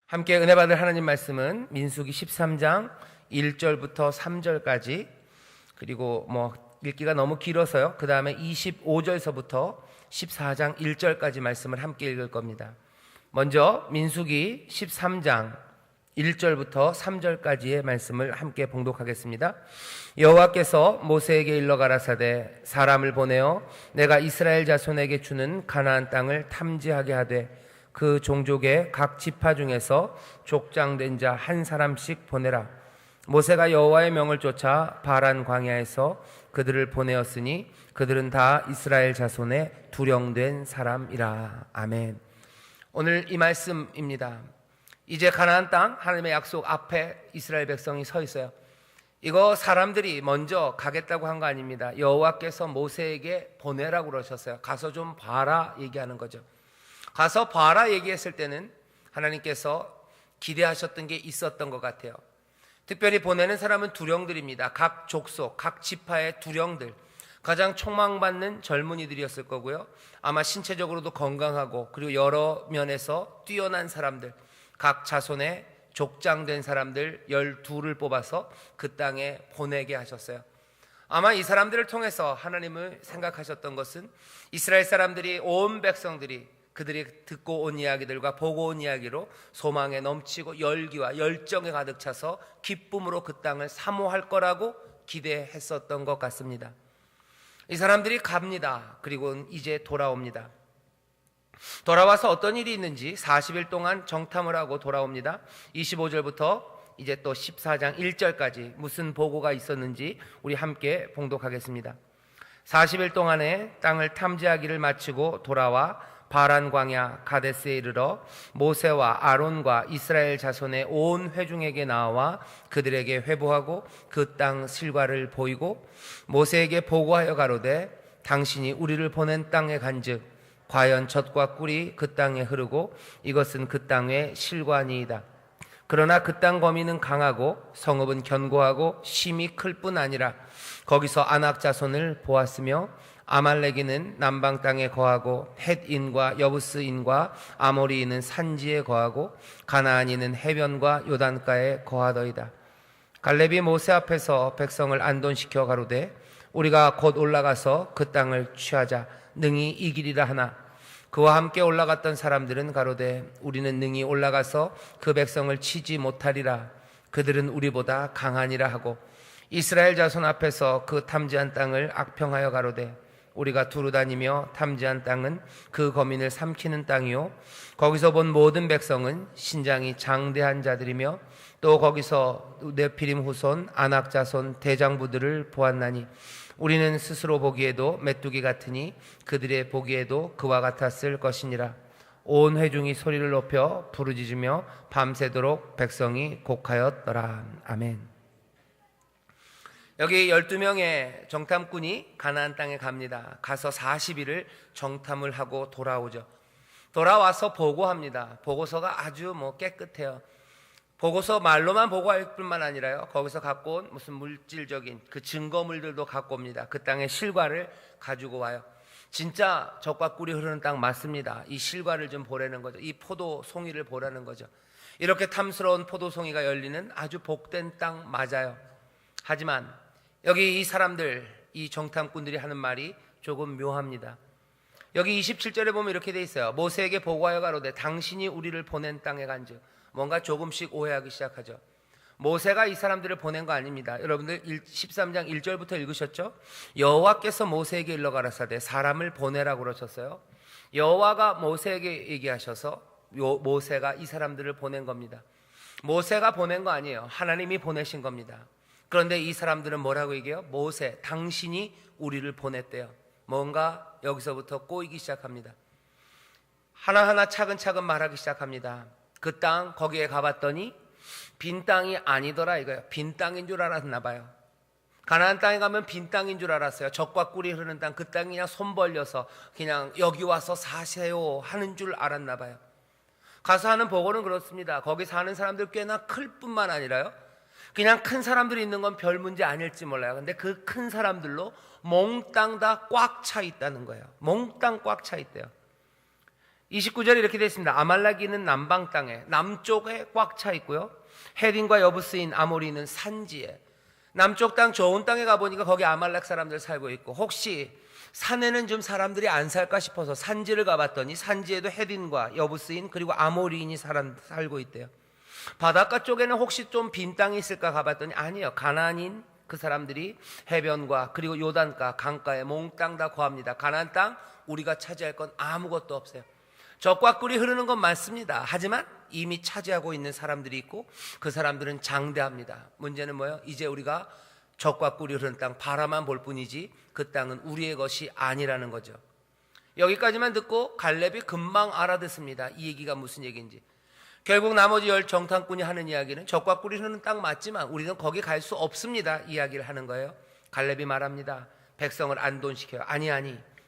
함께 은혜 받을 하나님 말씀은 민수기 13장 1절부터 3절까지, 그리고 읽기가 너무 길어서요, 그 다음에 25절서부터 14장 1절까지 말씀을 함께 읽을 겁니다. 먼저 민수기 13장 1절부터 3절까지의 말씀을 함께 봉독하겠습니다. 여호와께서 모세에게 일러 가라사대 사람을 보내어 내가 이스라엘 자손에게 주는 가나안 땅을 탐지하게 하되 그 종족의 각 지파 중에서 족장된 자 한 사람씩 보내라. 모세가 여호와의 명을 쫓아 바란 광야에서 그들을 보내었으니 그들은 다 이스라엘 자손의 두령된 사람이라. 아멘. 오늘 이 말씀입니다. 이제 가나안 땅, 하나님의 약속 앞에 이스라엘 백성이 서 있어요. 이거 사람들이 먼저 가겠다고 한 거 아닙니다. 여호와께서 모세에게 보내라고 그러셨어요. 가서 좀 봐라 얘기하는 거죠. 가서 봐라 얘기했을 때는 하나님께서 기대하셨던 게 있었던 것 같아요. 특별히 보내는 사람은 두령들입니다. 각 족속, 각 지파의 두령들, 가장 촉망받는 젊은이들이었을 거고요. 아마 신체적으로도 건강하고 그리고 여러 면에서 뛰어난 사람들, 각 자손의 족장된 사람들 12를 뽑아서 그 땅에 보내게 하셨어요. 아마 이 사람들을 통해서 하나님을 생각하셨던 것은 이스라엘 사람들이, 온 백성들이 그들이 듣고 온 이야기들과 보고 온 이야기로 소망에 넘치고 열기와 열정에 가득 차서 기쁨으로 그 땅을 사모할 거라고 기대했었던 것 같습니다. 이 사람들이 갑니다. 그리고 이제 돌아옵니다. 돌아와서 어떤 일이 있는지 40일 동안 정탐을 하고 돌아옵니다. 25절부터 이제 또 14장 1절까지 무슨 보고가 있었는지 우리 함께 봉독하겠습니다. 40일 동안에 땅을 탐지하기를 마치고 돌아와 바란 광야 가데스에 이르러 모세와 아론과 이스라엘 자손의 온 회중에게 나와 그들에게 회보하고 그 땅 실과를 보이고 모세에게 보고하여 가로되 당신이 우리를 보낸 땅에 간즉 과연 젖과 꿀이 그 땅에 흐르고 이것은 그 땅의 실과니이다. 그러나 그 땅 거민은 강하고 성읍은 견고하고 심이 클 뿐 아니라 거기서 아낙 자손을 보았으며 아말렉인은 남방 땅에 거하고 헷인과 여부스인과 아모리인은 산지에 거하고 가나안인은 해변과 요단가에 거하더이다. 갈렙이 모세 앞에서 백성을 안돈시켜 가로되 우리가 곧 올라가서 그 땅을 취하자 능히 이기리라 하나 그와 함께 올라갔던 사람들은 가로되 우리는 능히 올라가서 그 백성을 치지 못하리라. 그들은 우리보다 강하니라 하고 이스라엘 자손 앞에서 그 탐지한 땅을 악평하여 가로되 우리가 두루 다니며 탐지한 땅은 그 거민을 삼키는 땅이요 거기서 본 모든 백성은 신장이 장대한 자들이며 또 거기서 네피림 후손 아낙 자손 대장부들을 보았나니 우리는 스스로 보기에도 메뚜기 같으니 그들의 보기에도 그와 같았을 것이니라. 온 회중이 소리를 높여 부르짖으며 밤새도록 백성이 곡하였더라. 아멘. 여기 12명의 정탐꾼이 가나안 땅에 갑니다. 가서 40일을 정탐을 하고 돌아오죠. 돌아와서 보고합니다. 보고서가 아주 깨끗해요. 보고서 말로만 보고할 뿐만 아니라요, 거기서 갖고 온 무슨 물질적인 그 증거물들도 갖고 옵니다. 그 땅의 실과를 가지고 와요. 진짜 젖과 꿀이 흐르는 땅 맞습니다. 이 실과를 좀 보라는 거죠. 이 포도 송이를 보라는 거죠. 이렇게 탐스러운 포도 송이가 열리는 아주 복된 땅 맞아요. 하지만 여기 이 사람들, 이 정탐꾼들이 하는 말이 조금 묘합니다. 여기 27절에 보면 이렇게 돼 있어요. 모세에게 보고하여 가로되 당신이 우리를 보낸 땅에 간즉. 뭔가 조금씩 오해하기 시작하죠. 모세가 이 사람들을 보낸 거 아닙니다. 여러분들 13장 1절부터 읽으셨죠? 여호와께서 모세에게 일러 가라사대 사람을 보내라고 그러셨어요. 여호와가 모세에게 얘기하셔서 모세가 이 사람들을 보낸 겁니다. 모세가 보낸 거 아니에요. 하나님이 보내신 겁니다. 그런데 이 사람들은 뭐라고 얘기해요? 모세, 당신이 우리를 보냈대요. 뭔가 여기서부터 꼬이기 시작합니다. 하나하나 차근차근 말하기 시작합니다. 그 땅 거기에 가봤더니 빈 땅이 아니더라 이거예요. 빈 땅인 줄 알았나 봐요. 가나안 땅에 가면 빈 땅인 줄 알았어요. 젖과 꿀이 흐르는 땅, 그 땅이 그냥 손 벌려서 그냥 여기 와서 사세요 하는 줄 알았나 봐요. 가서 하는 보고는 그렇습니다. 거기 사는 사람들 꽤나 클 뿐만 아니라요, 그냥 큰 사람들이 있는 건 별 문제 아닐지 몰라요. 근데 그 큰 사람들로 몽땅 다 꽉 차 있다는 거예요. 몽땅 꽉 차 있대요. 29절에 이렇게 되어 있습니다. 아말렉인은 남방 땅에, 남쪽에 꽉 차 있고요. 헤딘과 여부스인 아모리는 산지에. 남쪽 땅 좋은 땅에 가보니까 거기 아말렉 사람들 살고 있고, 혹시 산에는 좀 사람들이 안 살까 싶어서 산지를 가봤더니 산지에도 헤딘과 여부스인 그리고 아모리인이 살고 있대요. 바닷가 쪽에는 혹시 좀 빈 땅이 있을까 가봤더니 아니에요. 가나안인 그 사람들이 해변과 그리고 요단가 강가에 몽땅 다 거합니다. 가나안 땅 우리가 차지할 건 아무것도 없어요. 젖과 꿀이 흐르는 건 맞습니다. 하지만 이미 차지하고 있는 사람들이 있고 그 사람들은 장대합니다. 문제는 뭐예요? 이제 우리가 젖과 꿀이 흐르는 땅 바라만 볼 뿐이지 그 땅은 우리의 것이 아니라는 거죠. 여기까지만 듣고 갈렙이 금방 알아듣습니다. 이 얘기가 무슨 얘기인지. 결국 나머지 10 정탐꾼이 하는 이야기는 젖과 꿀이 흐르는 땅 맞지만 우리는 거기 갈 수 없습니다. 이야기를 하는 거예요. 갈렙이 말합니다. 백성을 안돈시켜요. 아니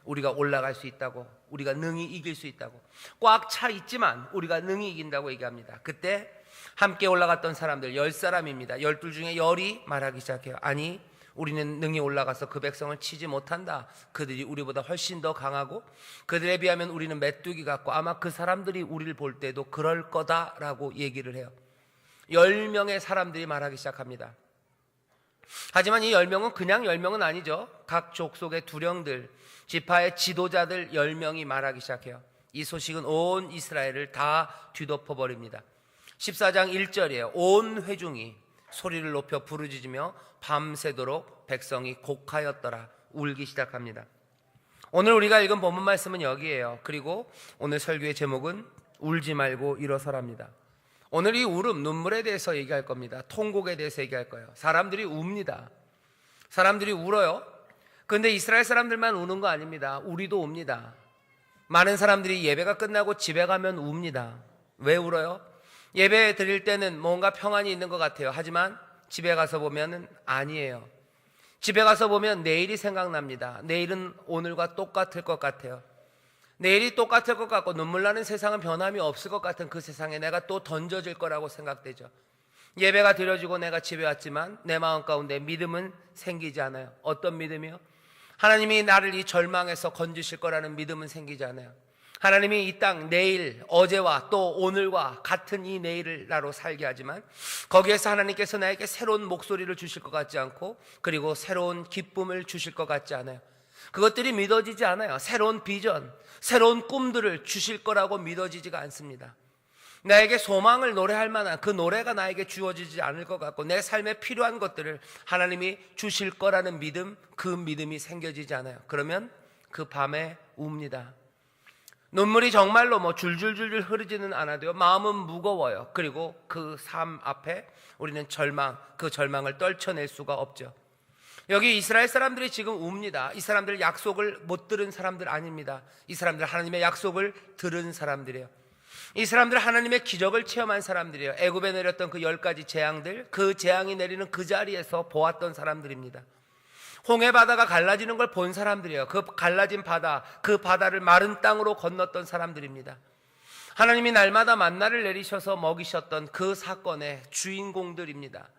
우리가 올라갈 수 있다고, 우리가 능히 이길 수 있다고, 꽉 차 있지만 우리가 능히 이긴다고 얘기합니다. 그때 함께 올라갔던 사람들 10사람입니다 12 중에 10이 말하기 시작해요. 아니 우리는 능히 올라가서 그 백성을 치지 못한다. 그들이 우리보다 훨씬 더 강하고 그들에 비하면 우리는 메뚜기 같고 아마 그 사람들이 우리를 볼 때도 그럴 거다라고 얘기를 해요. 10명의 사람들이 말하기 시작합니다. 하지만 이 10명은 그냥 10명은 아니죠. 각 족속의 두령들, 지파의 지도자들 10명이 말하기 시작해요. 이 소식은 온 이스라엘을 다 뒤덮어버립니다. 14장 1절이에요. 온 회중이 소리를 높여 부르짖으며 밤새도록 백성이 곡하였더라. 울기 시작합니다. 오늘 우리가 읽은 본문 말씀은 여기에요. 그리고 오늘 설교의 제목은 울지 말고 일어서랍니다. 오늘 이 울음, 눈물에 대해서 얘기할 겁니다. 통곡에 대해서 얘기할 거예요. 사람들이 웁니다. 사람들이 울어요. 그런데 이스라엘 사람들만 우는 거 아닙니다. 우리도 웁니다. 많은 사람들이 예배가 끝나고 집에 가면 웁니다. 왜 울어요? 예배 드릴 때는 뭔가 평안이 있는 것 같아요. 하지만 집에 가서 보면 아니에요. 집에 가서 보면 내일이 생각납니다. 내일은 오늘과 똑같을 것 같아요. 내일이 똑같을 것 같고 눈물 나는 세상은 변함이 없을 것 같은 그 세상에 내가 또 던져질 거라고 생각되죠. 예배가 드려지고 내가 집에 왔지만 내 마음 가운데 믿음은 생기지 않아요. 어떤 믿음이요? 하나님이 나를 이 절망에서 건지실 거라는 믿음은 생기지 않아요. 하나님이 이 땅 내일, 어제와 또 오늘과 같은 이 내일을 나로 살게 하지만 거기에서 하나님께서 나에게 새로운 목소리를 주실 것 같지 않고 그리고 새로운 기쁨을 주실 것 같지 않아요. 그것들이 믿어지지 않아요. 새로운 비전, 새로운 꿈들을 주실 거라고 믿어지지가 않습니다. 나에게 소망을 노래할 만한 그 노래가 나에게 주어지지 않을 것 같고 내 삶에 필요한 것들을 하나님이 주실 거라는 믿음, 그 믿음이 생겨지지 않아요. 그러면 그 밤에 웁니다. 눈물이 정말로 줄줄줄줄 흐르지는 않아도요, 마음은 무거워요. 그리고 그 삶 앞에 우리는 그 절망을 떨쳐낼 수가 없죠. 여기 이스라엘 사람들이 지금 웁니다. 이 사람들 약속을 못 들은 사람들 아닙니다. 이 사람들 하나님의 약속을 들은 사람들이에요. 이 사람들 하나님의 기적을 체험한 사람들이에요. 애굽에 내렸던 그 10가지 재앙들, 그 재앙이 내리는 그 자리에서 보았던 사람들입니다. 홍해 바다가 갈라지는 걸 본 사람들이에요. 그 갈라진 바다, 그 바다를 마른 땅으로 건넜던 사람들입니다. 하나님이 날마다 만나를 내리셔서 먹이셨던 그 사건의 주인공들입니다.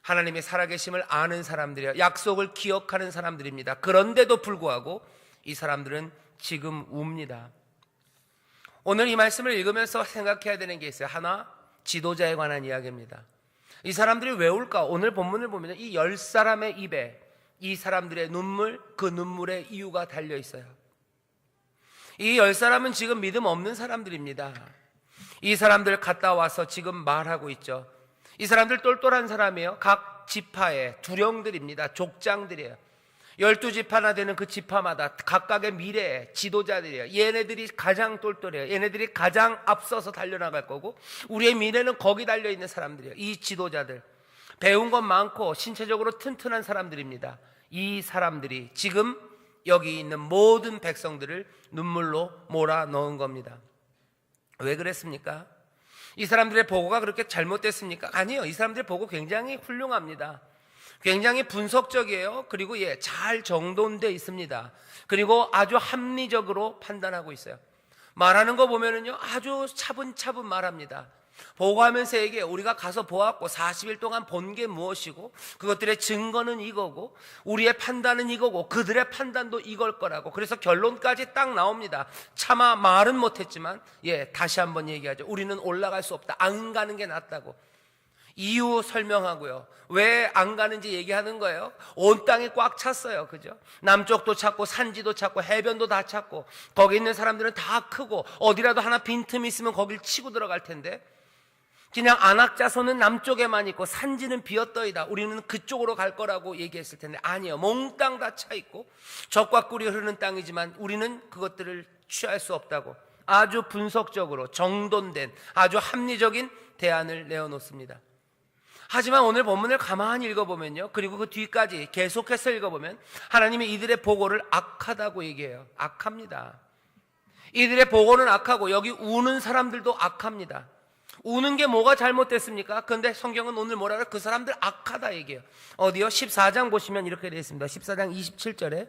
하나님의 살아계심을 아는 사람들이에요. 약속을 기억하는 사람들입니다. 그런데도 불구하고 이 사람들은 지금 웁니다. 오늘 이 말씀을 읽으면서 생각해야 되는 게 있어요. 하나, 지도자에 관한 이야기입니다. 이 사람들이 왜 울까? 오늘 본문을 보면 이 10사람의 입에 이 사람들의 눈물, 그 눈물의 이유가 달려 있어요. 이 10사람은 지금 믿음 없는 사람들입니다. 이 사람들 갔다 와서 지금 말하고 있죠. 이 사람들 똘똘한 사람이에요. 각 지파의 두령들입니다. 족장들이에요. 12지파나 되는 그 지파마다 각각의 미래의 지도자들이에요. 얘네들이 가장 똘똘해요. 얘네들이 가장 앞서서 달려나갈 거고 우리의 미래는 거기 달려있는 사람들이에요. 이 지도자들, 배운 것 많고 신체적으로 튼튼한 사람들입니다. 이 사람들이 지금 여기 있는 모든 백성들을 눈물로 몰아넣은 겁니다. 왜 그랬습니까? 이 사람들의 보고가 그렇게 잘못됐습니까? 아니요. 이 사람들의 보고 굉장히 훌륭합니다. 굉장히 분석적이에요. 그리고 잘 정돈되어 있습니다. 그리고 아주 합리적으로 판단하고 있어요. 말하는 거 보면은요, 아주 차분차분 말합니다. 보고하면서 얘기해. 우리가 가서 보았고 40일 동안 본 게 무엇이고 그것들의 증거는 이거고 우리의 판단은 이거고 그들의 판단도 이걸 거라고. 그래서 결론까지 딱 나옵니다. 차마 말은 못했지만 다시 한번 얘기하죠. 우리는 올라갈 수 없다. 안 가는 게 낫다고. 이유 설명하고요. 왜 안 가는지 얘기하는 거예요. 온 땅이 꽉 찼어요. 그죠? 남쪽도 찾고 산지도 찾고 해변도 다 찾고 거기 있는 사람들은 다 크고 어디라도 하나 빈틈이 있으면 거길 치고 들어갈 텐데 그냥 안악자손은 남쪽에만 있고 산지는 비었더이다. 우리는 그쪽으로 갈 거라고 얘기했을 텐데 아니요. 몽땅 다 차 있고 젖과 꿀이 흐르는 땅이지만 우리는 그것들을 취할 수 없다고 아주 분석적으로 정돈된 아주 합리적인 대안을 내어놓습니다. 하지만 오늘 본문을 가만히 읽어보면요, 그리고 그 뒤까지 계속해서 읽어보면 하나님이 이들의 보고를 악하다고 얘기해요. 악합니다. 이들의 보고는 악하고 여기 우는 사람들도 악합니다. 우는 게 뭐가 잘못됐습니까? 그런데 성경은 오늘 뭐라 그래요? 그 사람들 악하다 얘기해요. 어디요? 14장 보시면 이렇게 되어 있습니다. 14장 27절에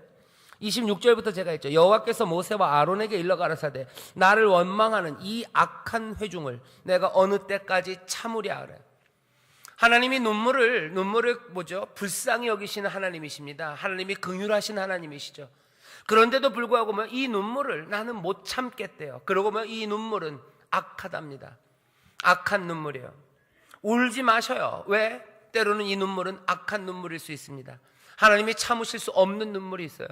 26절부터 제가 했죠. 여호와께서 모세와 아론에게 일러 가라사대 나를 원망하는 이 악한 회중을 내가 어느 때까지 참으랴 하래. 하나님이 눈물을 뭐죠? 불쌍히 여기시는 하나님이십니다. 하나님이 긍휼하신 하나님이시죠. 그런데도 불구하고 이 눈물을 나는 못 참겠대요. 그러고 이 눈물은 악하답니다. 악한 눈물이에요. 울지 마셔요. 왜? 때로는 이 눈물은 악한 눈물일 수 있습니다. 하나님이 참으실 수 없는 눈물이 있어요.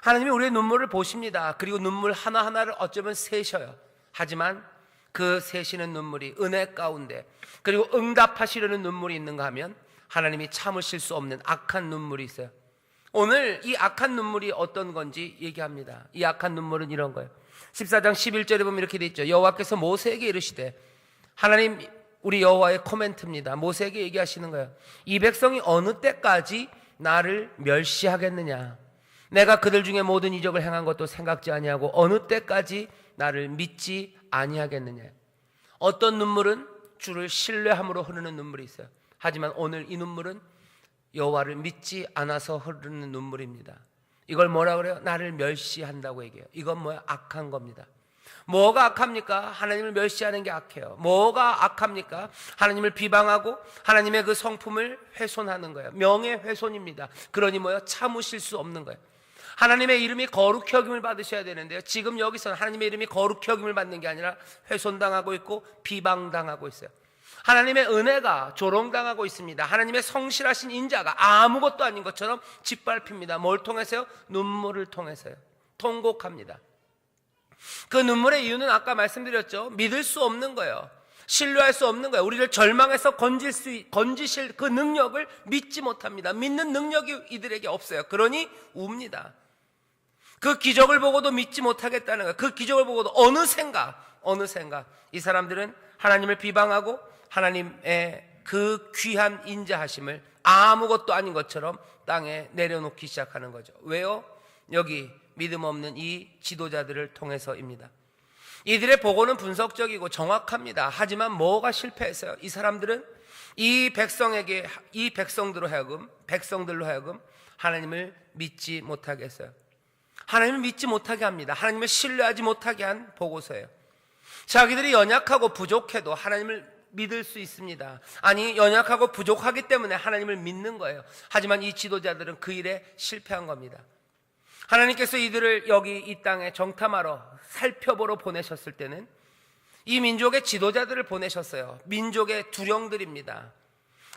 하나님이 우리의 눈물을 보십니다. 그리고 눈물 하나하나를 어쩌면 세셔요. 하지만 그 세시는 눈물이 은혜 가운데 그리고 응답하시려는 눈물이 있는가 하면 하나님이 참으실 수 없는 악한 눈물이 있어요. 오늘 이 악한 눈물이 어떤 건지 얘기합니다. 이 악한 눈물은 이런 거예요. 14장 11절에 보면 이렇게 돼 있죠. 여호와께서 모세에게 이르시되, 하나님 우리 여호와의 코멘트입니다. 모세에게 얘기하시는 거예요. 이 백성이 어느 때까지 나를 멸시하겠느냐? 내가 그들 중에 모든 이적을 행한 것도 생각지 아니하고 어느 때까지 나를 믿지 아니하겠느냐? 어떤 눈물은 주를 신뢰함으로 흐르는 눈물이 있어요. 하지만 오늘 이 눈물은 여호와를 믿지 않아서 흐르는 눈물입니다. 이걸 뭐라 그래요? 나를 멸시한다고 얘기해요. 이건 뭐야? 악한 겁니다. 뭐가 악합니까? 하나님을 멸시하는 게 악해요. 뭐가 악합니까? 하나님을 비방하고 하나님의 그 성품을 훼손하는 거예요. 명예훼손입니다. 그러니 뭐예요? 참으실 수 없는 거예요. 하나님의 이름이 거룩히 여김을 받으셔야 되는데요, 지금 여기서는 하나님의 이름이 거룩히 여김을 받는 게 아니라 훼손당하고 있고 비방당하고 있어요. 하나님의 은혜가 조롱당하고 있습니다. 하나님의 성실하신 인자가 아무것도 아닌 것처럼 짓밟힙니다. 뭘 통해서요? 눈물을 통해서요. 통곡합니다. 그 눈물의 이유는 아까 말씀드렸죠. 믿을 수 없는 거예요. 신뢰할 수 없는 거예요. 우리를 절망에서 건지실 그 능력을 믿지 못합니다. 믿는 능력이 이들에게 없어요. 그러니 웁니다. 그 기적을 보고도 믿지 못하겠다는 거예요. 그 기적을 보고도 어느샌가 이 사람들은 하나님을 비방하고 하나님의 그 귀한 인자하심을 아무것도 아닌 것처럼 땅에 내려놓기 시작하는 거죠. 왜요? 여기 믿음 없는 이 지도자들을 통해서입니다. 이들의 보고는 분석적이고 정확합니다. 하지만 뭐가 실패했어요? 이 사람들은 이 백성들로 하여금 하나님을 믿지 못하게 했어요. 하나님을 믿지 못하게 합니다. 하나님을 신뢰하지 못하게 한 보고서예요. 자기들이 연약하고 부족해도 하나님을 믿을 수 있습니다. 아니, 연약하고 부족하기 때문에 하나님을 믿는 거예요. 하지만 이 지도자들은 그 일에 실패한 겁니다. 하나님께서 이들을 여기 이 땅에 정탐하러 살펴보러 보내셨을 때는 이 민족의 지도자들을 보내셨어요. 민족의 두령들입니다.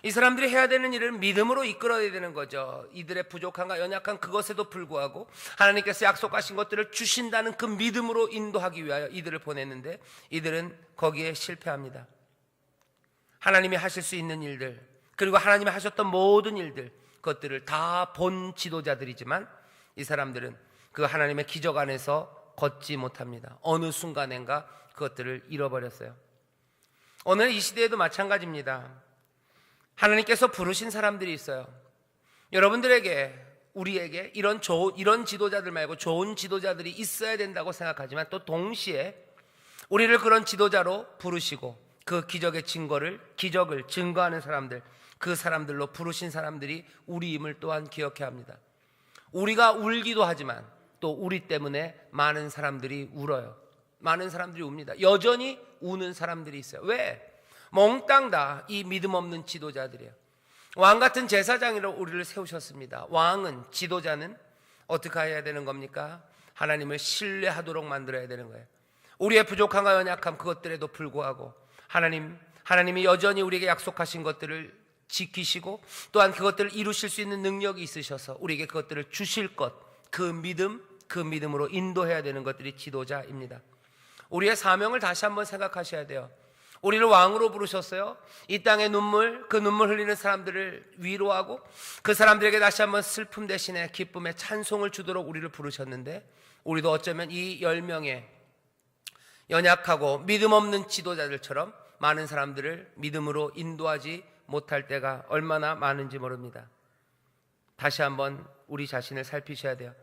이 사람들이 해야 되는 일을 믿음으로 이끌어야 되는 거죠. 이들의 부족함과 연약한 그것에도 불구하고 하나님께서 약속하신 것들을 주신다는 그 믿음으로 인도하기 위하여 이들을 보냈는데 이들은 거기에 실패합니다. 하나님이 하실 수 있는 일들, 그리고 하나님이 하셨던 모든 일들, 그것들을 다 본 지도자들이지만 이 사람들은 그 하나님의 기적 안에서 걷지 못합니다. 어느 순간인가 그것들을 잃어버렸어요. 오늘 이 시대에도 마찬가지입니다. 하나님께서 부르신 사람들이 있어요. 여러분들에게, 우리에게 이런 지도자들 말고 좋은 지도자들이 있어야 된다고 생각하지만 또 동시에 우리를 그런 지도자로 부르시고 그 기적을 증거하는 사람들, 그 사람들로 부르신 사람들이 우리임을 또한 기억해야 합니다. 우리가 울기도 하지만 또 우리 때문에 많은 사람들이 울어요. 많은 사람들이 웁니다. 여전히 우는 사람들이 있어요. 왜? 몽땅 다 이 믿음 없는 지도자들이에요. 왕 같은 제사장으로 우리를 세우셨습니다. 왕은, 지도자는 어떻게 해야 되는 겁니까? 하나님을 신뢰하도록 만들어야 되는 거예요. 우리의 부족함과 연약함, 그것들에도 불구하고 하나님이 여전히 우리에게 약속하신 것들을 지키시고 또한 그것들을 이루실 수 있는 능력이 있으셔서 우리에게 그것들을 주실 것, 그 믿음으로 인도해야 되는 것들이 지도자입니다. 우리의 사명을 다시 한번 생각하셔야 돼요. 우리를 왕으로 부르셨어요. 이 땅의 눈물, 그 눈물 흘리는 사람들을 위로하고 그 사람들에게 다시 한번 슬픔 대신에 기쁨의 찬송을 주도록 우리를 부르셨는데, 우리도 어쩌면 이 10명의 연약하고 믿음 없는 지도자들처럼 많은 사람들을 믿음으로 인도하지 못할 때가 얼마나 많은지 모릅니다. 다시 한번 우리 자신을 살피셔야 돼요.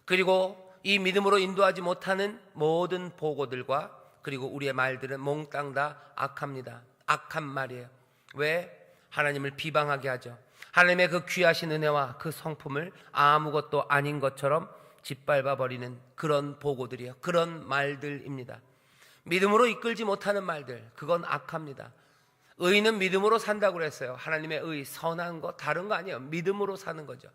그리고 이 믿음으로 인도하지 못하는 모든 보고들과 그리고 우리의 말들은 몽땅 다 악합니다. 악한 말이에요. 왜? 하나님을 비방하게 하죠. 하나님의 그 귀하신 은혜와 그 성품을 아무것도 아닌 것처럼 짓밟아 버리는 그런 보고들이에요. 그런 말들입니다. 믿음으로 이끌지 못하는 말들, 그건 악합니다. 의인은 믿음으로 산다고 그랬어요. 하나님의 의, 선한 거 다른 거 아니에요. 믿음으로 사는 거죠.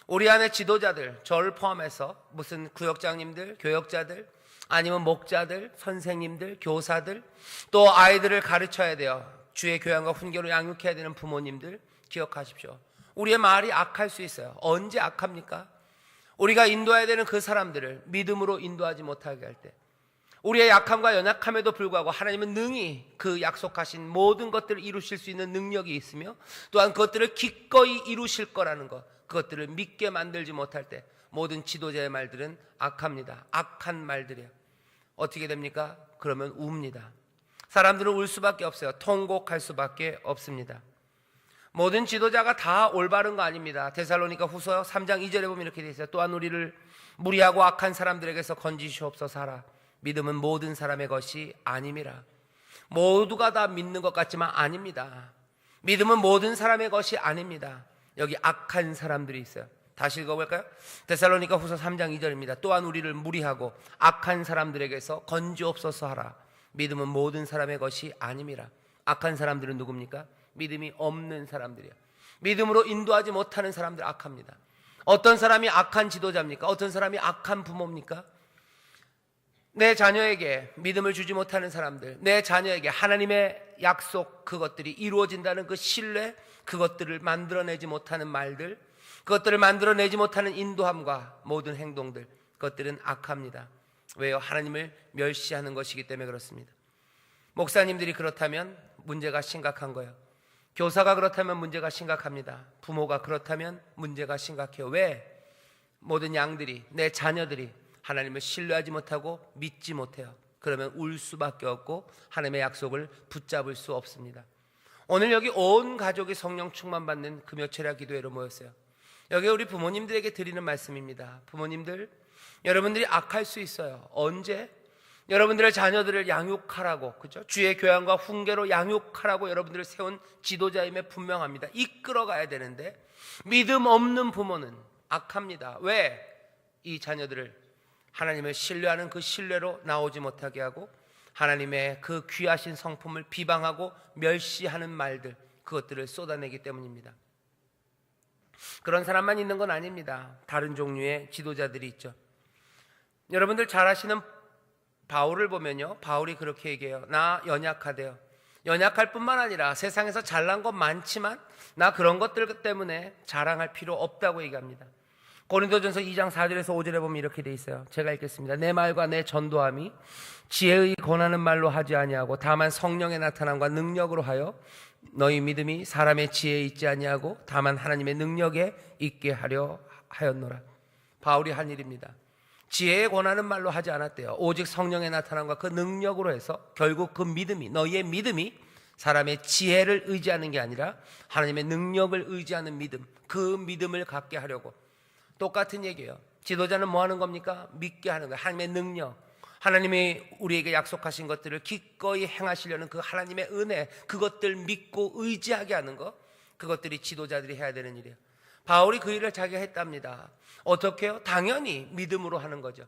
우리 안에 지도자들, 저를 포함해서 무슨 구역장님들, 교역자들, 아니면 목자들, 선생님들, 교사들, 또 아이들을 가르쳐야 돼요. 주의 교양과 훈계로 양육해야 되는 부모님들 기억하십시오. 우리의 말이 악할 수 있어요. 언제 악합니까? 우리가 인도해야 되는 그 사람들을 믿음으로 인도하지 못하게 할 때, 우리의 약함과 연약함에도 불구하고 하나님은 능히 그 약속하신 모든 것들을 이루실 수 있는 능력이 있으며 또한 그것들을 기꺼이 이루실 거라는 것, 그것들을 믿게 만들지 못할 때 모든 지도자의 말들은 악합니다. 악한 말들이에요. 어떻게 됩니까? 그러면 웁니다. 사람들은 울 수밖에 없어요. 통곡할 수밖에 없습니다. 모든 지도자가 다 올바른 거 아닙니다. 데살로니가 후서 3장 2절에 보면 이렇게 되어 있어요. 또한 우리를 무리하고 악한 사람들에게서 건지시옵소서 하라. 믿음은 모든 사람의 것이 아님이라. 모두가 다 믿는 것 같지만 아닙니다. 믿음은 모든 사람의 것이 아닙니다. 여기 악한 사람들이 있어요. 다시 읽어볼까요? 데살로니가 후서 3장 2절입니다. 또한 우리를 무리하고 악한 사람들에게서 건지옵소서 하라. 믿음은 모든 사람의 것이 아님이라. 악한 사람들은 누굽니까? 믿음이 없는 사람들이에요. 믿음으로 인도하지 못하는 사람들 악합니다. 어떤 사람이 악한 지도자입니까? 어떤 사람이 악한 부모입니까? 내 자녀에게 믿음을 주지 못하는 사람들, 내 자녀에게 하나님의 약속, 그것들이 이루어진다는 그 신뢰, 그것들을 만들어내지 못하는 말들, 그것들을 만들어내지 못하는 인도함과 모든 행동들, 그것들은 악합니다. 왜요? 하나님을 멸시하는 것이기 때문에 그렇습니다. 목사님들이 그렇다면 문제가 심각한 거예요. 교사가 그렇다면 문제가 심각합니다. 부모가 그렇다면 문제가 심각해요. 왜? 모든 양들이, 내 자녀들이 하나님을 신뢰하지 못하고 믿지 못해요. 그러면 울 수밖에 없고 하나님의 약속을 붙잡을 수 없습니다. 오늘 여기 온 가족이 성령 충만받는 금요철야 기도회로 모였어요. 여기 우리 부모님들에게 드리는 말씀입니다. 부모님들, 여러분들이 악할 수 있어요. 언제? 여러분들의 자녀들을 양육하라고, 그죠? 주의 교양과 훈계로 양육하라고 여러분들을 세운 지도자임에 분명합니다. 이끌어가야 되는데 믿음 없는 부모는 악합니다. 왜? 이 자녀들을 하나님을 신뢰하는 그 신뢰로 나오지 못하게 하고 하나님의 그 귀하신 성품을 비방하고 멸시하는 말들, 그것들을 쏟아내기 때문입니다. 그런 사람만 있는 건 아닙니다. 다른 종류의 지도자들이 있죠. 여러분들 잘 아시는 바울을 보면요, 바울이 그렇게 얘기해요. 나 연약하대요. 연약할 뿐만 아니라 세상에서 잘난 것 많지만 나 그런 것들 때문에 자랑할 필요 없다고 얘기합니다. 고린도전서 2장 4절에서 5절에 보면 이렇게 돼 있어요. 제가 읽겠습니다. 내 말과 내 전도함이 지혜의 권하는 말로 하지 아니하고 다만 성령의 나타남과 능력으로 하여 너희 믿음이 사람의 지혜에 있지 아니하고 다만 하나님의 능력에 있게 하려 하였노라. 바울이 한 일입니다. 지혜에 권하는 말로 하지 않았대요. 오직 성령의 나타남과 그 능력으로 해서 결국 그 믿음이, 너희의 믿음이 사람의 지혜를 의지하는 게 아니라 하나님의 능력을 의지하는 믿음, 그 믿음을 갖게 하려고. 똑같은 얘기예요. 지도자는 뭐 하는 겁니까? 믿게 하는 거예요. 하나님의 능력, 하나님이 우리에게 약속하신 것들을 기꺼이 행하시려는 그 하나님의 은혜, 그것들 믿고 의지하게 하는 것, 그것들이 지도자들이 해야 되는 일이에요. 바울이 그 일을 자기가 했답니다. 어떻게 해요? 당연히 믿음으로 하는 거죠.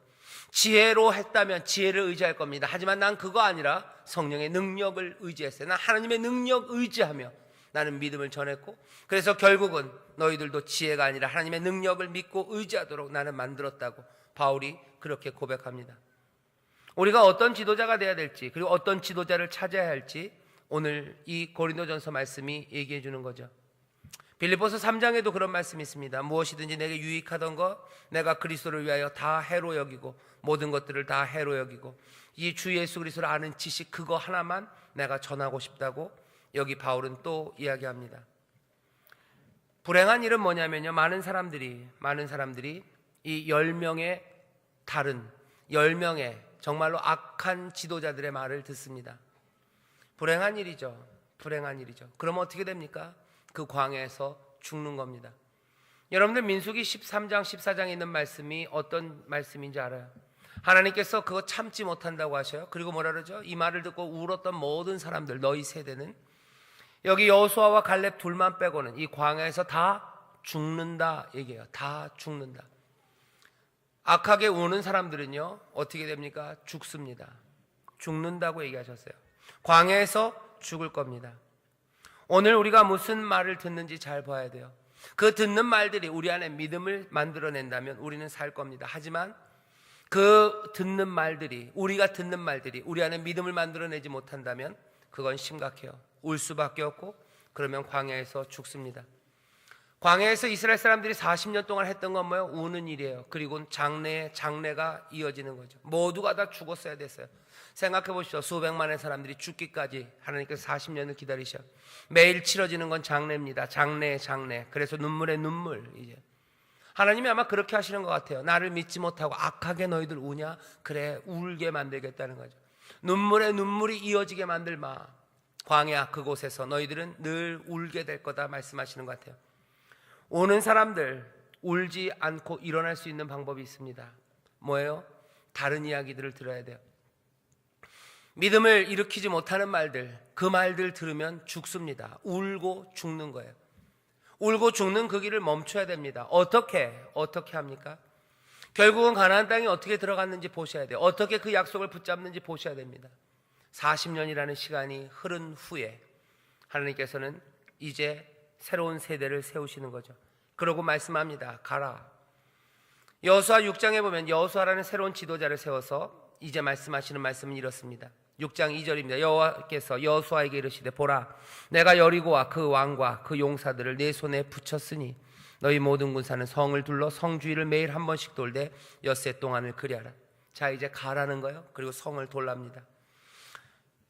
지혜로 했다면 지혜를 의지할 겁니다. 하지만 난 그거 아니라 성령의 능력을 의지했어요. 난 하나님의 능력 의지하며 나는 믿음을 전했고, 그래서 결국은 너희들도 지혜가 아니라 하나님의 능력을 믿고 의지하도록 나는 만들었다고 바울이 그렇게 고백합니다. 우리가 어떤 지도자가 돼야 될지, 그리고 어떤 지도자를 찾아야 할지 오늘 이 고린도전서 말씀이 얘기해 주는 거죠. 빌립보서 3장에도 그런 말씀이 있습니다. 무엇이든지 내게 유익하던 것 내가 그리스도를 위하여 다 해로 여기고 모든 것들을 다 해로 여기고 이 주 예수 그리스도를 아는 지식 그거 하나만 내가 전하고 싶다고 여기 바울은 또 이야기합니다. 불행한 일은 뭐냐면요, 많은 사람들이 이 10명의 다른 10명의 정말로 악한 지도자들의 말을 듣습니다. 불행한 일이죠. 그러면 어떻게 됩니까? 그 광야에서 죽는 겁니다. 여러분들 민수기 13장 14장에 있는 말씀이 어떤 말씀인지 알아요? 하나님께서 그거 참지 못한다고 하셔요. 그리고 뭐라 그러죠? 이 말을 듣고 울었던 모든 사람들, 너희 세대는 여기 여호수아와 갈렙 둘만 빼고는 이 광야에서 다 죽는다 얘기해요. 다 죽는다. 악하게 우는 사람들은요 어떻게 됩니까? 죽습니다. 죽는다고 얘기하셨어요. 광야에서 죽을 겁니다. 오늘 우리가 무슨 말을 듣는지 잘 봐야 돼요. 그 듣는 말들이 우리 안에 믿음을 만들어낸다면 우리는 살 겁니다. 하지만 그 듣는 말들이, 우리가 듣는 말들이 우리 안에 믿음을 만들어내지 못한다면 그건 심각해요. 울 수밖에 없고 그러면 광야에서 죽습니다. 광야에서 이스라엘 사람들이 40년 동안 했던 건 뭐예요? 우는 일이에요. 그리고 장례가 이어지는 거죠. 모두가 다 죽었어야 됐어요. 생각해 보십시오. 수백만의 사람들이 죽기까지 하나님께서 40년을 기다리셔. 매일 치러지는 건 장례입니다. 장례. 그래서 눈물에 눈물. 이제 하나님이 아마 그렇게 하시는 것 같아요. 나를 믿지 못하고 악하게 너희들 우냐? 그래, 울게 만들겠다는 거죠. 눈물에 눈물이 이어지게 만들마. 광야 그곳에서 너희들은 늘 울게 될 거다 말씀하시는 것 같아요. 오는 사람들 울지 않고 일어날 수 있는 방법이 있습니다. 뭐예요? 다른 이야기들을 들어야 돼요. 믿음을 일으키지 못하는 말들, 그 말들 들으면 죽습니다. 울고 죽는 거예요. 울고 죽는 그 길을 멈춰야 됩니다. 어떻게 합니까? 결국은 가나안 땅에 어떻게 들어갔는지 보셔야 돼요. 어떻게 그 약속을 붙잡는지 보셔야 됩니다. 40년이라는 시간이 흐른 후에 하나님께서는 이제 새로운 세대를 세우시는 거죠. 그러고 말씀합니다. 가라. 여호수아 6장에 보면 여호수아라는 새로운 지도자를 세워서 이제 말씀하시는 말씀은 이렇습니다. 6장 2절입니다. 여호와께서 여호수아에게 이르시되 보라, 내가 여리고와 그 왕과 그 용사들을 내 손에 붙였으니 너희 모든 군사는 성을 둘러 성 주위를 매일 한 번씩 돌되 엿새 동안을 그리하라. 자, 이제 가라는 거예요. 그리고 성을 돌랍니다.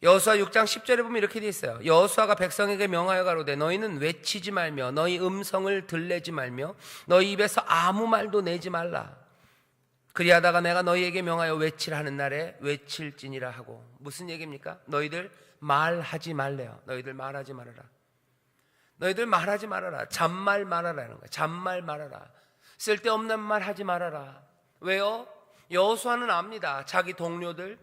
여호수아 6장 10절에 보면 이렇게 돼 있어요. 여호수아가 백성에게 명하여 가로되 너희는 외치지 말며 너희 음성을 들내지 말며 너희 입에서 아무 말도 내지 말라. 그리하다가 내가 너희에게 명하여 외치라 하는 날에 외칠지니라 하고. 무슨 얘기입니까? 너희들 말하지 말래요. 너희들 말하지 말아라. 너희들 말하지 말아라. 잔말 말아라는 거예요. 잔말 말아라. 쓸데없는 말 하지 말아라. 왜요? 여호수아는 압니다. 자기 동료들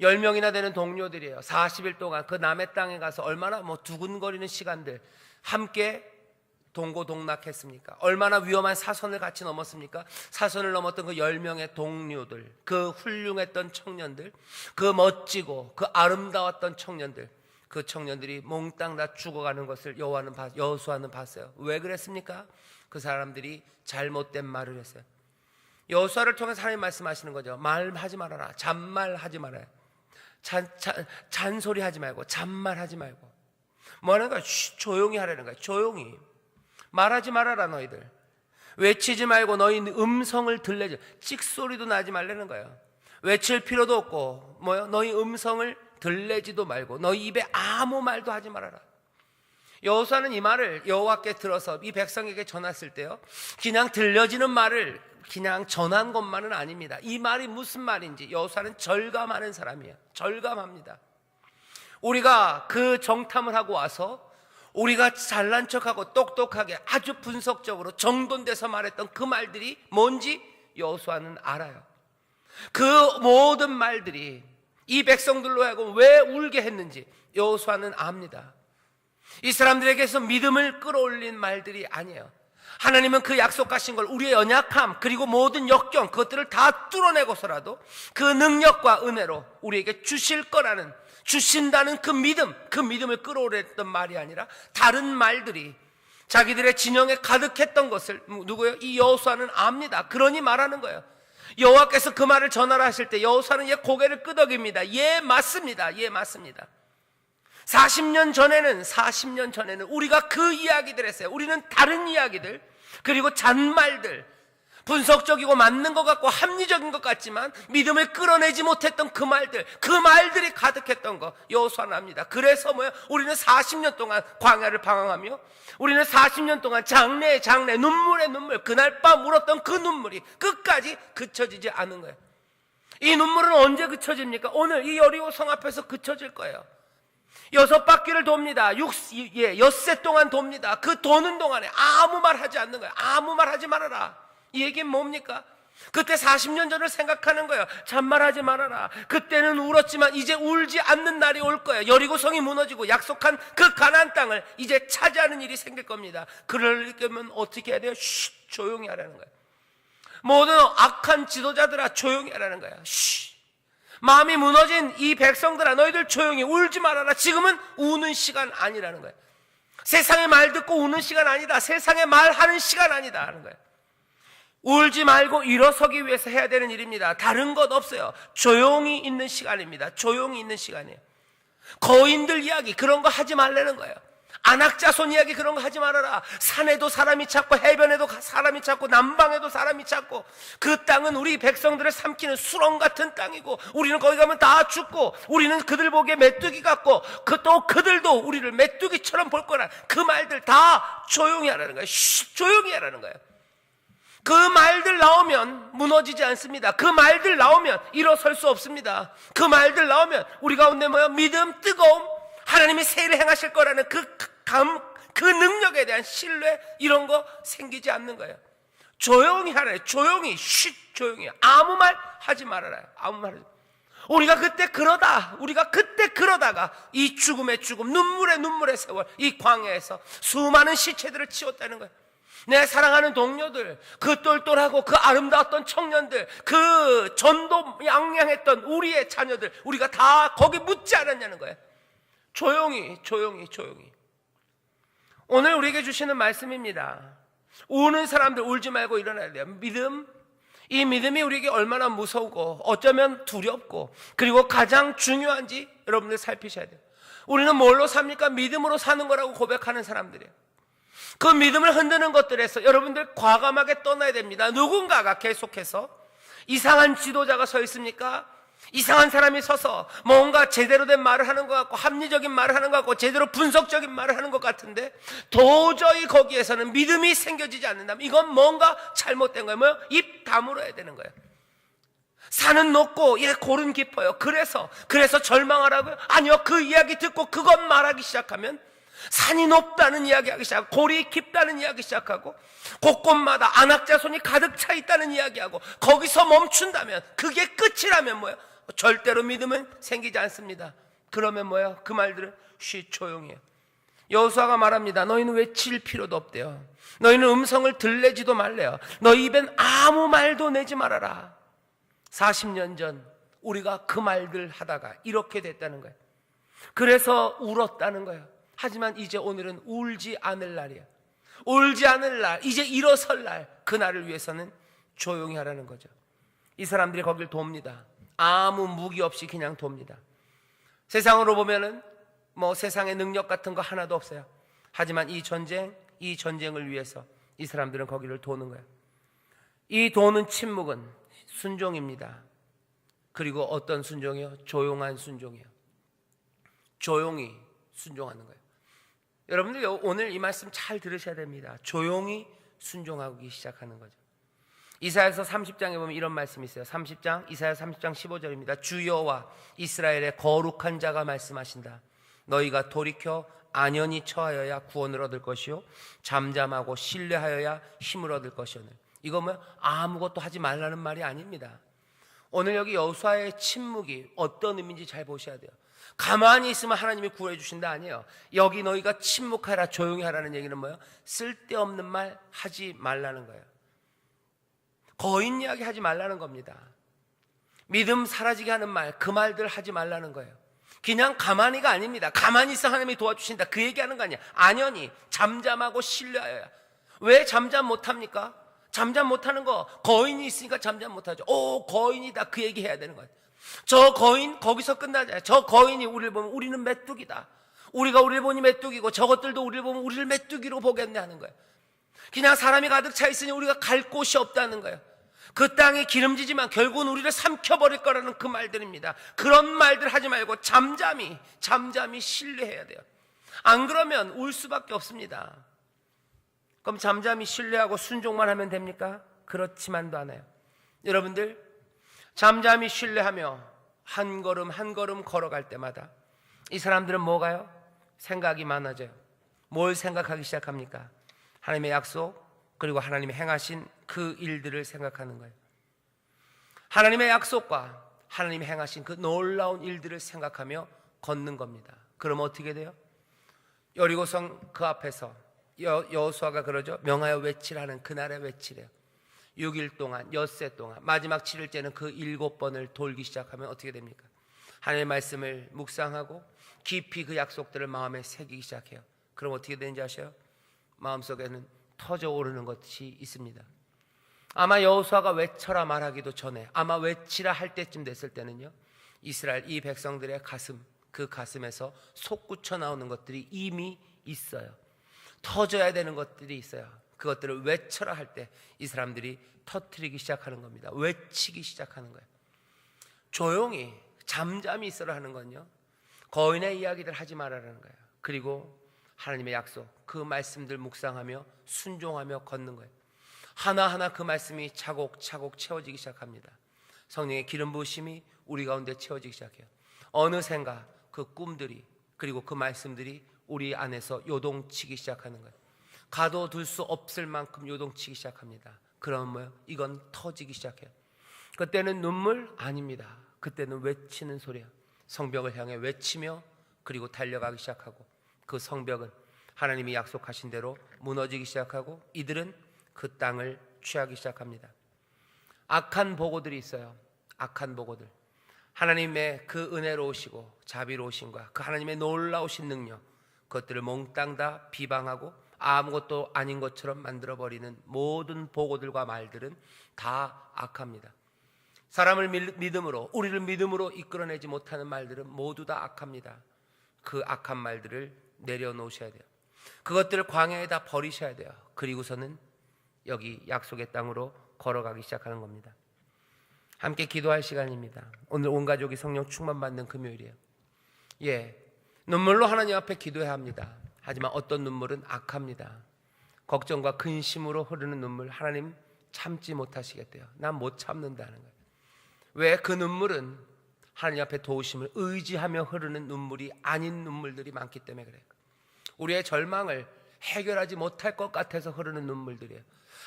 10명이나 되는 동료들이에요. 40일 동안 그 남의 땅에 가서 얼마나 두근거리는 시간들 함께 동고동락했습니까? 얼마나 위험한 사선을 같이 넘었습니까? 사선을 넘었던 그 10명의 동료들, 그 훌륭했던 청년들, 그 멋지고 그 아름다웠던 청년들, 그 청년들이 몽땅 다 죽어가는 것을 여호수아는 봤어요. 왜 그랬습니까? 그 사람들이 잘못된 말을 했어요. 여호수아를 통해서 하나님 말씀하시는 거죠. 말하지 말아라. 잔말하지 말아요. 잔소리 하지 말고, 잔말하지 말고. 뭐 하는 거야? 조용히 하라는 거야. 조용히. 말하지 말아라. 너희들 외치지 말고 너희 음성을 들내지, 찍소리도 나지 말라는 거예요. 외칠 필요도 없고 너희 음성을 들내지도 말고 너희 입에 아무 말도 하지 말아라. 여호수아는 이 말을 여호와께 들어서 이 백성에게 전했을 때요, 그냥 들려지는 말을 그냥 전한 것만은 아닙니다. 이 말이 무슨 말인지 여호수아는 절감하는 사람이에요. 절감합니다. 우리가 그 정탐을 하고 와서 우리가 잘난 척하고 똑똑하게 아주 분석적으로 정돈돼서 말했던 그 말들이 뭔지 여호수아는 알아요. 그 모든 말들이 이 백성들로 하여금 왜 울게 했는지 여호수아는 압니다. 이 사람들에게서 믿음을 끌어올린 말들이 아니에요. 하나님은 그 약속하신 걸 우리의 연약함 그리고 모든 역경 그것들을 다 뚫어내고서라도 그 능력과 은혜로 우리에게 주실 거라는, 주신다는 그 믿음을 끌어오랬던 말이 아니라 다른 말들이 자기들의 진영에 가득했던 것을 누구예요? 이 여호수아는 압니다. 그러니 말하는 거예요. 여호와께서 그 말을 전하라 하실 때 여호수아는 고개를 끄덕입니다. 예, 맞습니다. 예, 맞습니다. 40년 전에는 우리가 그 이야기들 했어요. 우리는 다른 이야기들 그리고 잔말들, 분석적이고 맞는 것 같고 합리적인 것 같지만 믿음을 끌어내지 못했던 그 말들이 가득했던 거 여호수아는 압니다. 그래서 우리는 40년 동안 광야를 방황하며 우리는 40년 동안 장래의 장래, 눈물의 눈물, 그날 밤 울었던 그 눈물이 끝까지 그쳐지지 않은 거예요. 이 눈물은 언제 그쳐집니까? 오늘 이 여리고 성 앞에서 그쳐질 거예요. 6바퀴를 돕니다. 엿새 동안 돕니다. 그 도는 동안에 아무 말 하지 않는 거예요. 아무 말 하지 말아라. 이 얘기는 뭡니까? 그때 40년 전을 생각하는 거예요. 잔말하지 말아라. 그때는 울었지만 이제 울지 않는 날이 올 거예요. 여리고성이 무너지고 약속한 그 가나안 땅을 이제 차지하는 일이 생길 겁니다. 그러려면 어떻게 해야 돼요? 조용히 하라는 거예요. 모든 악한 지도자들아 조용히 하라는 거예요. 마음이 무너진 이 백성들아 너희들 조용히 울지 말아라. 지금은 우는 시간 아니라는 거예요. 세상의 말 듣고 우는 시간 아니다. 세상의 말하는 시간 아니다 하는 거예요. 울지 말고 일어서기 위해서 해야 되는 일입니다. 다른 것 없어요. 조용히 있는 시간입니다. 조용히 있는 시간이에요. 거인들 이야기 그런 거 하지 말라는 거예요. 안악자손 이야기 그런 거 하지 말아라. 산에도 사람이 찾고 해변에도 사람이 찾고 남방에도 사람이 찾고 그 땅은 우리 백성들을 삼키는 수렁 같은 땅이고 우리는 거기 가면 다 죽고 우리는 그들 보기에 메뚜기 같고 또 그들도 우리를 메뚜기처럼 볼 거라. 그 말들 다 조용히 하라는 거예요. 조용히 하라는 거예요. 그 말들 나오면 무너지지 않습니다. 그 말들 나오면 일어설 수 없습니다. 그 말들 나오면 우리 가운데 믿음, 뜨거움, 하나님이 세일을 행하실 거라는 그 능력에 대한 신뢰 이런 거 생기지 않는 거예요. 조용히 하라. 조용히 조용히 아무 말 하지 말아라. 아무 말 하지. 우리가 그때 그러다가 이 죽음의 죽음, 눈물의 세월, 이 광야에서 수많은 시체들을 치웠다는 거예요. 내 사랑하는 동료들, 그 똘똘하고 그 아름다웠던 청년들, 그 전도 양양했던 우리의 자녀들, 우리가 다 거기 묻지 않았냐는 거예요. 조용히. 오늘 우리에게 주시는 말씀입니다. 우는 사람들 울지 말고 일어나야 돼요. 이 믿음이 우리에게 얼마나 무서우고 어쩌면 두렵고 그리고 가장 중요한지 여러분들 살피셔야 돼요. 우리는 뭘로 삽니까? 믿음으로 사는 거라고 고백하는 사람들이에요. 그 믿음을 흔드는 것들에서 여러분들 과감하게 떠나야 됩니다. 누군가가 계속해서 이상한 지도자가 서 있습니까? 이상한 사람이 서서 뭔가 제대로 된 말을 하는 것 같고 합리적인 말을 하는 것 같고 제대로 분석적인 말을 하는 것 같은데 도저히 거기에서는 믿음이 생겨지지 않는다면 이건 뭔가 잘못된 거예요. 입 다물어야 되는 거예요. 산은 높고 골은 깊어요. 그래서 절망하라고요? 아니요. 그 이야기 듣고 그것 말하기 시작하면 산이 높다는 이야기하기 시작하고 골이 깊다는 이야기 시작하고 곳곳마다 안악자손이 가득 차 있다는 이야기하고 거기서 멈춘다면 그게 끝이라면 절대로 믿음은 생기지 않습니다. 그러면 그 말들은 조용히 해요. 여호수아가 말합니다. 너희는 외칠 필요도 없대요. 너희는 음성을 들내지도 말래요. 너희 입엔 아무 말도 내지 말아라. 40년 전 우리가 그 말들 하다가 이렇게 됐다는 거예요. 그래서 울었다는 거예요. 하지만 이제 오늘은 울지 않을 날이야. 울지 않을 날, 이제 일어설 날, 그날을 위해서는 조용히 하라는 거죠. 이 사람들이 거길 돕니다. 아무 무기 없이 그냥 돕니다. 세상으로 보면은 세상의 능력 같은 거 하나도 없어요. 하지만 이 전쟁을 위해서 이 사람들은 거기를 도는 거예요. 이 도는 침묵은 순종입니다. 그리고 어떤 순종이요? 조용한 순종이요. 조용히 순종하는 거예요. 여러분들 오늘 이 말씀 잘 들으셔야 됩니다. 조용히 순종하기 시작하는 거죠. 이사야서 30장에 보면 이런 말씀이 있어요. 이사야 30장 15절입니다. 주 여호와 이스라엘의 거룩한 자가 말씀하신다. 너희가 돌이켜 안연히 처하여야 구원을 얻을 것이요 잠잠하고 신뢰하여야 힘을 얻을 것이오늘. 이거 아무것도 하지 말라는 말이 아닙니다. 오늘 여기 여호수아의 침묵이 어떤 의미인지 잘 보셔야 돼요. 가만히 있으면 하나님이 구해 주신다 아니에요. 여기 너희가 침묵하라, 조용히 하라는 얘기는 뭐예요? 쓸데없는 말 하지 말라는 거예요. 거인 이야기 하지 말라는 겁니다. 믿음 사라지게 하는 말, 그 말들 하지 말라는 거예요. 그냥 가만히가 아닙니다. 가만히 있어 하나님이 도와주신다, 그 얘기하는 거 아니야. 안연히 잠잠하고 신뢰하여야. 왜 잠잠 못합니까? 잠잠 못하는 거, 거인이 있으니까 잠잠 못하죠. 오, 거인이다, 그 얘기 해야 되는 거예요. 저 거인 거기서 끝나잖아요. 저 거인이 우리를 보면 우리는 메뚜기다, 우리가 우리를 보니 메뚜기고 저것들도 우리를 보면 우리를 메뚜기로 보겠네 하는 거예요. 그냥 사람이 가득 차 있으니 우리가 갈 곳이 없다는 거예요. 그 땅이 기름지지만 결국은 우리를 삼켜버릴 거라는 그 말들입니다. 그런 말들 하지 말고 잠잠히 신뢰해야 돼요. 안 그러면 울 수밖에 없습니다. 그럼 잠잠히 신뢰하고 순종만 하면 됩니까? 그렇지만도 않아요. 여러분들, 잠잠히 신뢰하며 한 걸음 한 걸음 걸어갈 때마다 이 사람들은 뭐가요? 생각이 많아져요. 뭘 생각하기 시작합니까? 하나님의 약속, 그리고 하나님이 행하신 그 일들을 생각하는 거예요. 하나님의 약속과 하나님이 행하신 그 놀라운 일들을 생각하며 걷는 겁니다. 그럼 어떻게 돼요? 여리고성 그 앞에서 여호수아가 그러죠. 명하여 외치라는 그날에 외치래요. 6일 동안, 엿새 동안, 마지막 7일째는 그 7번을 돌기 시작하면 어떻게 됩니까? 하나님의 말씀을 묵상하고 깊이 그 약속들을 마음에 새기기 시작해요. 그럼 어떻게 되는지 아셔요? 마음속에는 터져 오르는 것이 있습니다. 아마 여호수아가 외쳐라 말하기도 전에, 아마 외치라 할 때쯤 됐을 때는요, 이스라엘 이 백성들의 가슴, 그 가슴에서 솟구쳐 나오는 것들이 이미 있어요. 터져야 되는 것들이 있어요. 그것들을 외쳐라 할 때 이 사람들이 터뜨리기 시작하는 겁니다. 외치기 시작하는 거예요. 조용히 잠잠히 있어라 하는 건요, 거인의 이야기들 하지 말라는 거예요. 그리고 하나님의 약속, 그 말씀들 묵상하며 순종하며 걷는 거예요. 하나하나 그 말씀이 차곡차곡 채워지기 시작합니다. 성령의 기름 부으심이 우리 가운데 채워지기 시작해요. 어느샌가 그 꿈들이, 그리고 그 말씀들이 우리 안에서 요동치기 시작하는 거예요. 가둬둘 수 없을 만큼 요동치기 시작합니다. 그러면 뭐예요? 이건 터지기 시작해요. 그때는 눈물 아닙니다. 그때는 외치는 소리예요. 성벽을 향해 외치며 그리고 달려가기 시작하고, 그 성벽은 하나님이 약속하신 대로 무너지기 시작하고 이들은 그 땅을 취하기 시작합니다. 악한 보고들이 있어요. 악한 보고들. 하나님의 그 은혜로우시고 자비로우심과 그 하나님의 놀라우신 능력, 그것들을 몽땅 다 비방하고 아무것도 아닌 것처럼 만들어버리는 모든 보고들과 말들은 다 악합니다. 사람을 믿음으로, 우리를 믿음으로 이끌어내지 못하는 말들은 모두 다 악합니다. 그 악한 말들을 내려놓으셔야 돼요. 그것들을 광야에 다 버리셔야 돼요. 그리고서는 여기 약속의 땅으로 걸어가기 시작하는 겁니다. 함께 기도할 시간입니다. 오늘 온 가족이 성령 충만받는 금요일이에요. 눈물로 하나님 앞에 기도해야 합니다. 하지만 어떤 눈물은 악합니다. 걱정과 근심으로 흐르는 눈물, 하나님 참지 못하시겠대요. 난 못 참는다는 거예요. 왜? 그 눈물은 하나님 앞에 도우심을 의지하며 흐르는 눈물이 아닌 눈물들이 많기 때문에 그래요. 우리의 절망을 해결하지 못할 것 같아서 흐르는 눈물들이에요.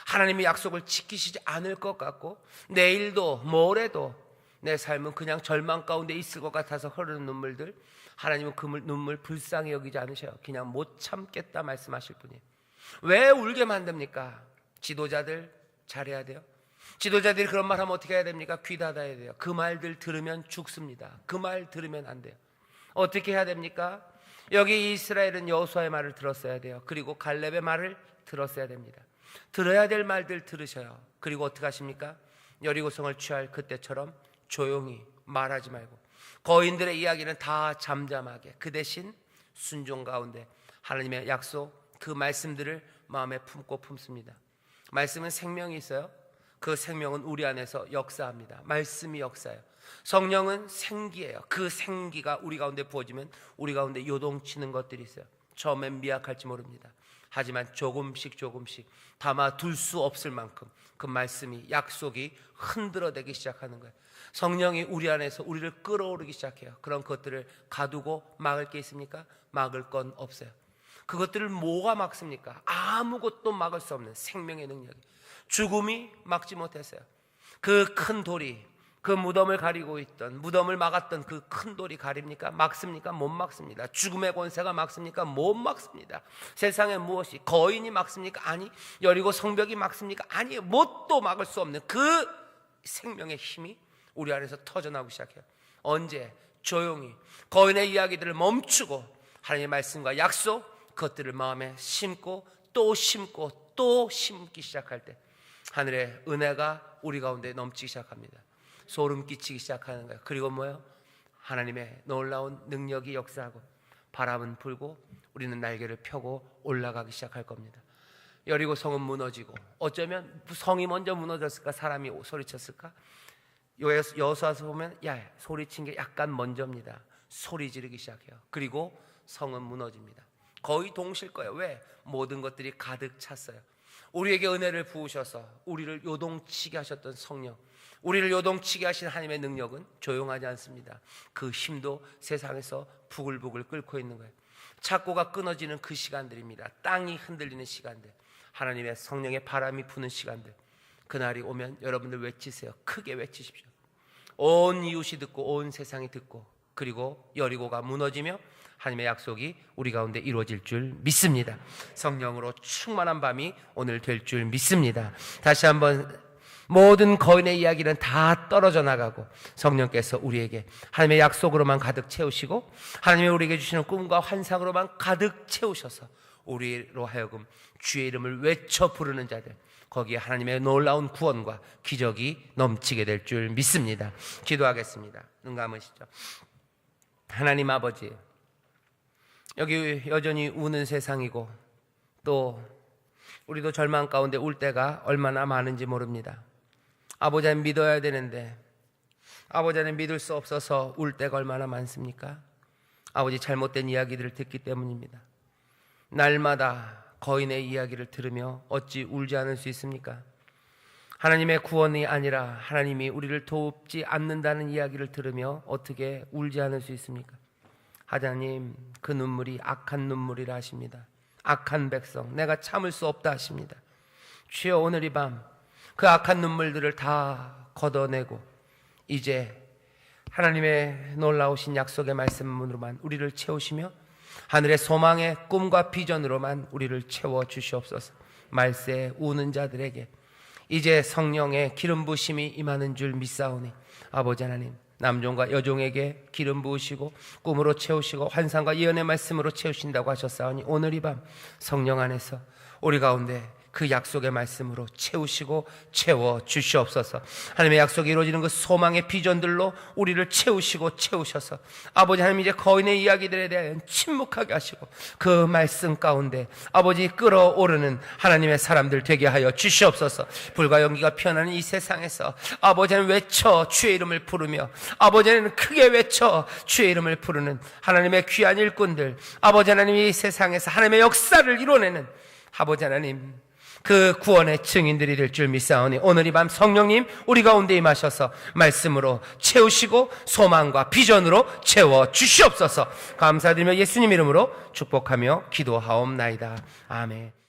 하나님이 약속을 지키시지 않을 것 같고 내일도 모레도 내 삶은 그냥 절망 가운데 있을 것 같아서 흐르는 눈물들, 하나님은 그 눈물 불쌍히 여기지 않으셔요. 그냥 못 참겠다 말씀하실 뿐이에요. 왜 울게 만듭니까? 지도자들 잘해야 돼요. 지도자들이 그런 말 하면 어떻게 해야 됩니까? 귀 닫아야 돼요. 그 말들 들으면 죽습니다. 그 말 들으면 안 돼요. 어떻게 해야 됩니까? 여기 이스라엘은 여호수아의 말을 들었어야 돼요. 그리고 갈렙의 말을 들었어야 됩니다. 들어야 될 말들 들으셔요. 그리고 어떻게 하십니까? 여리고성을 취할 그때처럼 조용히 말하지 말고 거인들의 이야기는 다 잠잠하게, 그 대신 순종 가운데 하나님의 약속, 그 말씀들을 마음에 품고 품습니다. 말씀은 생명이 있어요. 그 생명은 우리 안에서 역사합니다. 말씀이 역사예요. 성령은 생기예요. 그 생기가 우리 가운데 부어지면 우리 가운데 요동치는 것들이 있어요. 처음엔 미약할지 모릅니다. 하지만 조금씩 담아둘 수 없을 만큼 그 말씀이, 약속이 흔들어대기 시작하는 거예요. 성령이 우리 안에서 우리를 끌어오르기 시작해요. 그런 것들을 가두고 막을 게 있습니까? 막을 건 없어요. 그것들을 뭐가 막습니까? 아무것도 막을 수 없는 생명의 능력이, 죽음이 막지 못했어요. 그 큰 돌이 그 무덤을 가리고 있던, 무덤을 막았던 그 큰 돌이 가립니까? 막습니까? 못 막습니다. 죽음의 권세가 막습니까? 못 막습니다. 세상에 무엇이, 거인이 막습니까? 아니. 여리고 성벽이 막습니까? 아니. 뭣도 막을 수 없는 그 생명의 힘이 우리 안에서 터져나오기 시작해요. 언제? 조용히 거인의 이야기들을 멈추고 하나님의 말씀과 약속, 그것들을 마음에 심고 또 심고 또 심기 시작할 때 하늘의 은혜가 우리 가운데 넘치기 시작합니다. 소름 끼치기 시작하는 거예요. 그리고 뭐예요? 하나님의 놀라운 능력이 역사하고 바람은 불고 우리는 날개를 펴고 올라가기 시작할 겁니다. 여리고 성은 무너지고, 어쩌면 성이 먼저 무너졌을까? 사람이 소리쳤을까? 여호수아서 보면 소리친 게 약간 먼저입니다. 소리 지르기 시작해요. 그리고 성은 무너집니다. 거의 동시일 거예요. 왜? 모든 것들이 가득 찼어요. 우리에게 은혜를 부으셔서 우리를 요동치게 하셨던 성령, 우리를 요동치게 하신 하나님의 능력은 조용하지 않습니다. 그 힘도 세상에서 부글부글 끓고 있는 거예요. 착고가 끊어지는 그 시간들입니다. 땅이 흔들리는 시간들, 하나님의 성령의 바람이 부는 시간들, 그날이 오면 여러분들 외치세요. 크게 외치십시오. 온 이웃이 듣고 온 세상이 듣고, 그리고 여리고가 무너지며 하나님의 약속이 우리 가운데 이루어질 줄 믿습니다. 성령으로 충만한 밤이 오늘 될 줄 믿습니다. 다시 한번 모든 거인의 이야기는 다 떨어져 나가고 성령께서 우리에게 하나님의 약속으로만 가득 채우시고 하나님이 우리에게 주시는 꿈과 환상으로만 가득 채우셔서 우리로 하여금 주의 이름을 외쳐 부르는 자들, 거기에 하나님의 놀라운 구원과 기적이 넘치게 될 줄 믿습니다. 기도하겠습니다. 눈 감으시죠. 하나님 아버지, 여기 여전히 우는 세상이고 또 우리도 절망 가운데 울 때가 얼마나 많은지 모릅니다. 아버지는 믿어야 되는데 아버지는 믿을 수 없어서 울 때가 얼마나 많습니까? 아버지, 잘못된 이야기들을 듣기 때문입니다. 날마다 거인의 이야기를 들으며 어찌 울지 않을 수 있습니까? 하나님의 구원이 아니라 하나님이 우리를 돕지 않는다는 이야기를 들으며 어떻게 울지 않을 수 있습니까? 하나님, 그 눈물이 악한 눈물이라 하십니다. 악한 백성, 내가 참을 수 없다 하십니다. 주여, 오늘 이 밤 그 악한 눈물들을 다 걷어내고 이제 하나님의 놀라우신 약속의 말씀으로만 우리를 채우시며 하늘의 소망의 꿈과 비전으로만 우리를 채워 주시옵소서. 말세에 우는 자들에게 이제 성령의 기름 부으심이 임하는 줄 믿사오니 아버지 하나님, 남종과 여종에게 기름 부으시고 꿈으로 채우시고 환상과 예언의 말씀으로 채우신다고 하셨사오니 오늘 이 밤 성령 안에서 우리 가운데 그 약속의 말씀으로 채우시고 채워 주시옵소서. 하나님의 약속이 이루어지는 그 소망의 비전들로 우리를 채우시고 채우셔서 아버지 하나님, 이제 거인의 이야기들에 대한 침묵하게 하시고 그 말씀 가운데 아버지 끌어오르는 하나님의 사람들 되게 하여 주시옵소서. 불과 연기가 피어나는 이 세상에서 아버지 하나님 외쳐 주의 이름을 부르며 아버지 하나님 크게 외쳐 주의 이름을 부르는 하나님의 귀한 일꾼들, 아버지 하나님 이 세상에서 하나님의 역사를 이뤄내는 아버지 하나님 그 구원의 증인들이 될 줄 믿사오니 오늘 이 밤 성령님 우리 가운데 임하셔서 말씀으로 채우시고 소망과 비전으로 채워 주시옵소서. 감사드리며 예수님 이름으로 축복하며 기도하옵나이다. 아멘.